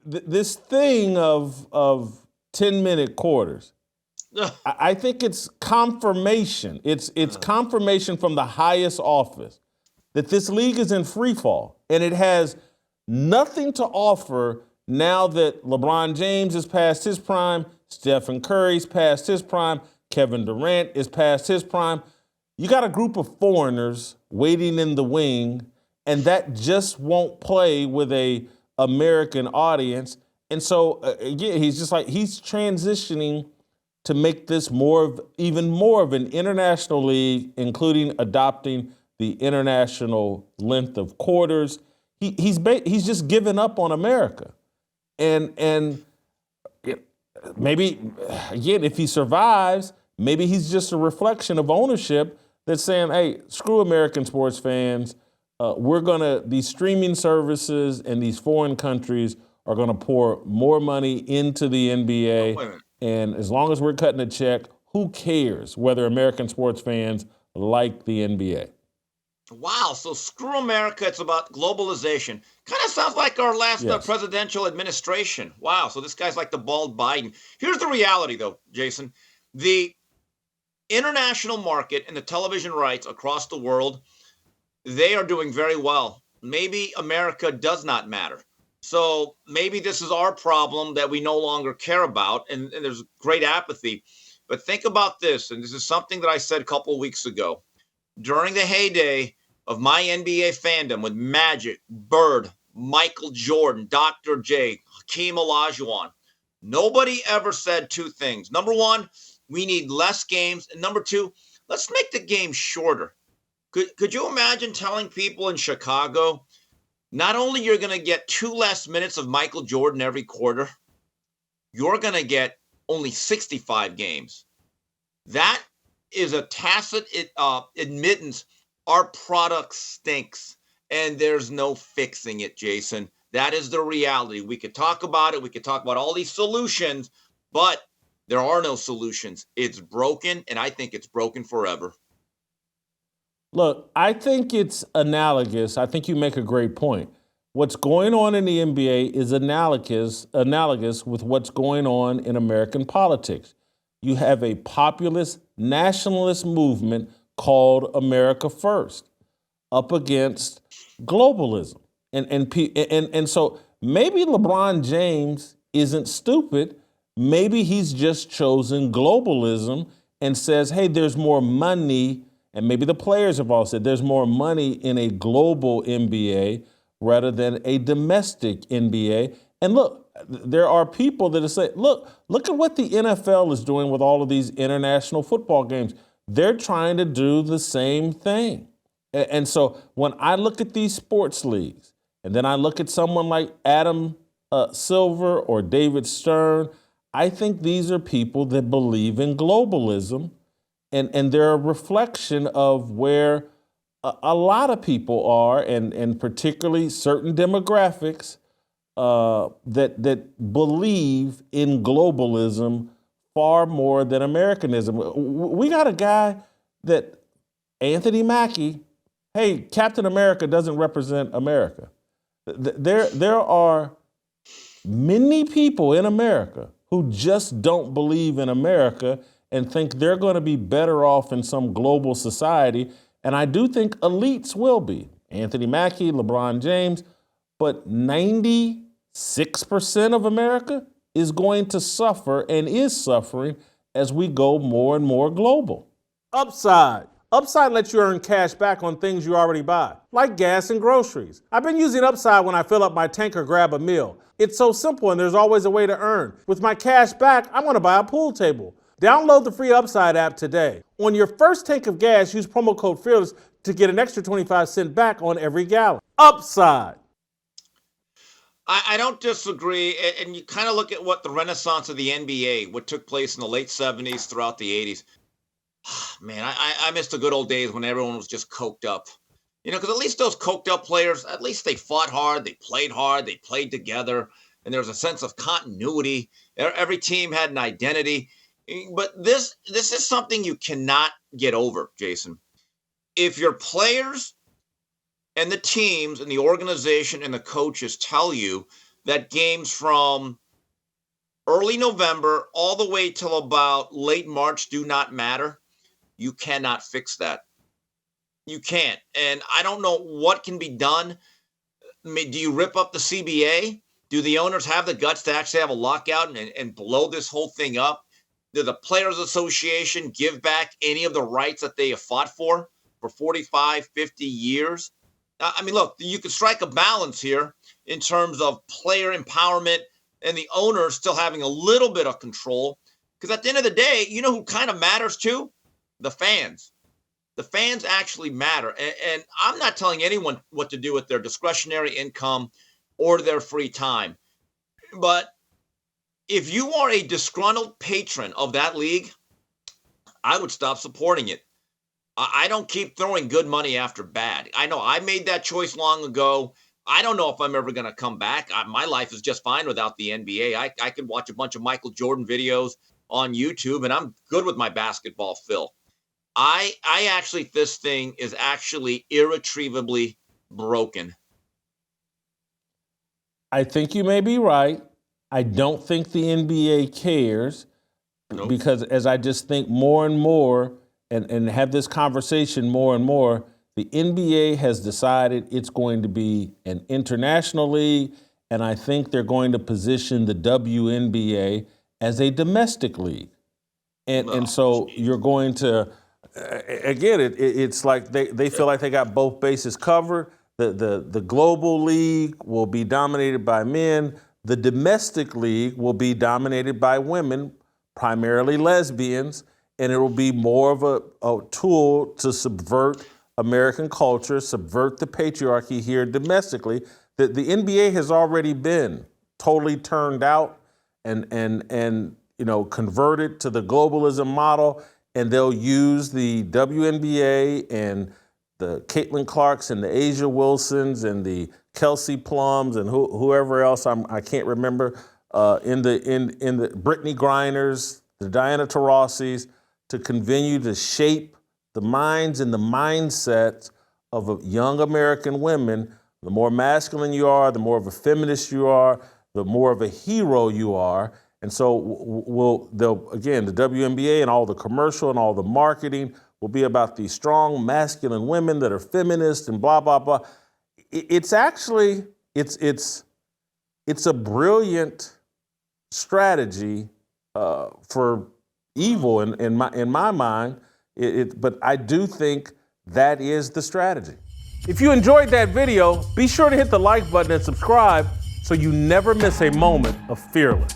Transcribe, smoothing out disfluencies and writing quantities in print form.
this thing of 10-minute quarters. I think it's confirmation. It's confirmation from the highest office that this league is in free fall, and it has nothing to offer now that LeBron James is past his prime, Stephen Curry's past his prime, Kevin Durant is past his prime. You got a group of foreigners waiting in the wing, and that just won't play with a American audience. And so again, he's transitioning to make this even more of an international league, including adopting the international length of quarters. He's just given up on America, and maybe again, if he survives, maybe he's just a reflection of ownership that's saying, "Hey, screw American sports fans. These streaming services and these foreign countries are gonna pour more money into the NBA." And as long as we're cutting a check, who cares whether American sports fans like the NBA? Wow, so screw America. It's about globalization. Kind of sounds like our last presidential administration. Wow, so this guy's like the bald Biden. Here's the reality, though, Jason. The international market and the television rights across the world, they are doing very well. Maybe America does not matter. So maybe this is our problem that we no longer care about, and there's great apathy. But think about this, and this is something that I said a couple of weeks ago. During the heyday of my NBA fandom with Magic, Bird, Michael Jordan, Dr. J, Hakeem Olajuwon, nobody ever said two things. Number one, we need less games. And number two, let's make the game shorter. Could you imagine telling people in Chicago, not only you're going to get 2 less minutes of Michael Jordan every quarter, you're going to get only 65 games. That is a tacit admittance. Our product stinks, and there's no fixing it, Jason. That is the reality. We could talk about it. We could talk about all these solutions, but there are no solutions. It's broken, and I think it's broken forever. Look, I think it's analogous. I think you make a great point. What's going on in the NBA is analogous with what's going on in American politics. You have a populist nationalist movement called America First up against globalism. And so maybe LeBron James isn't stupid. Maybe he's just chosen globalism and says, hey, there's more money. And maybe the players have all said there's more money in a global NBA rather than a domestic NBA. And look, there are people that are saying, look at what the NFL is doing with all of these international football games. They're trying to do the same thing. And so when I look at these sports leagues, and then I look at someone like Adam Silver or David Stern, I think these are people that believe in globalism. And they're a reflection of where a lot of people are, and particularly certain demographics that believe in globalism far more than Americanism. We got a guy that, Anthony Mackie, hey, Captain America doesn't represent America. There are many people in America who just don't believe in America and think they're going to be better off in some global society. And I do think elites will be. Anthony Mackie, LeBron James, but 96% of America is going to suffer and is suffering as we go more and more global. Upside. Upside lets you earn cash back on things you already buy, like gas and groceries. I've been using Upside when I fill up my tank or grab a meal. It's so simple and there's always a way to earn. With my cash back, I want to buy a pool table. Download the free Upside app today. On your first tank of gas, use promo code FEARLESS to get an extra 25 cents back on every gallon. Upside. I don't disagree. And you kind of look at what the renaissance of the NBA, what took place in the late 70s throughout the 80s. Man, I miss the good old days when everyone was just coked up. You know, because at least those coked up players, at least they fought hard, they played together, and there was a sense of continuity. Every team had an identity. But this is something you cannot get over, Jason. If your players and the teams and the organization and the coaches tell you that games from early November all the way till about late March do not matter. You cannot fix that. You can't. And I don't know what can be done. I mean, do you rip up the CBA? Do the owners have the guts to actually have a lockout and blow this whole thing up? Do the Players Association give back any of the rights that they have fought for 45, 50 years? I mean, look, you can strike a balance here in terms of player empowerment and the owners still having a little bit of control. Because at the end of the day, you know who kind of matters too? The fans. The fans actually matter. And I'm not telling anyone what to do with their discretionary income or their free time. But if you are a disgruntled patron of that league, I would stop supporting it. I don't keep throwing good money after bad. I know I made that choice long ago. I don't know if I'm ever going to come back. My life is just fine without the NBA. I can watch a bunch of Michael Jordan videos on YouTube, and I'm good with my basketball fill. I actually, this thing is actually irretrievably broken. I think you may be right. I don't think the NBA cares because as I just think more and more and have this conversation more and more, the NBA has decided it's going to be an international league, and I think they're going to position the WNBA as a domestic league. And so you're going to, again, it's like they feel like they got both bases covered. The global league will be dominated by men. The domestic league will be dominated by women, primarily lesbians, and it will be more of a tool to subvert American culture, subvert the patriarchy here domestically. The NBA has already been totally turned out and converted to the globalism model, and they'll use the WNBA and the Caitlin Clarks and the Asia Wilsons and the Kelsey Plums and whoever else I can't remember in the Brittany Griners, the Diana Taurasi's, to continue to shape the minds and the mindsets of young American women. The more masculine you are, the more of a feminist you are, the more of a hero you are. And so they'll again, the WNBA and all the commercial and all the marketing will be about these strong masculine women that are feminists and blah, blah, blah. It's actually, it's a brilliant strategy for evil in my mind. But I do think that is the strategy. If you enjoyed that video, be sure to hit the like button and subscribe so you never miss a moment of Fearless.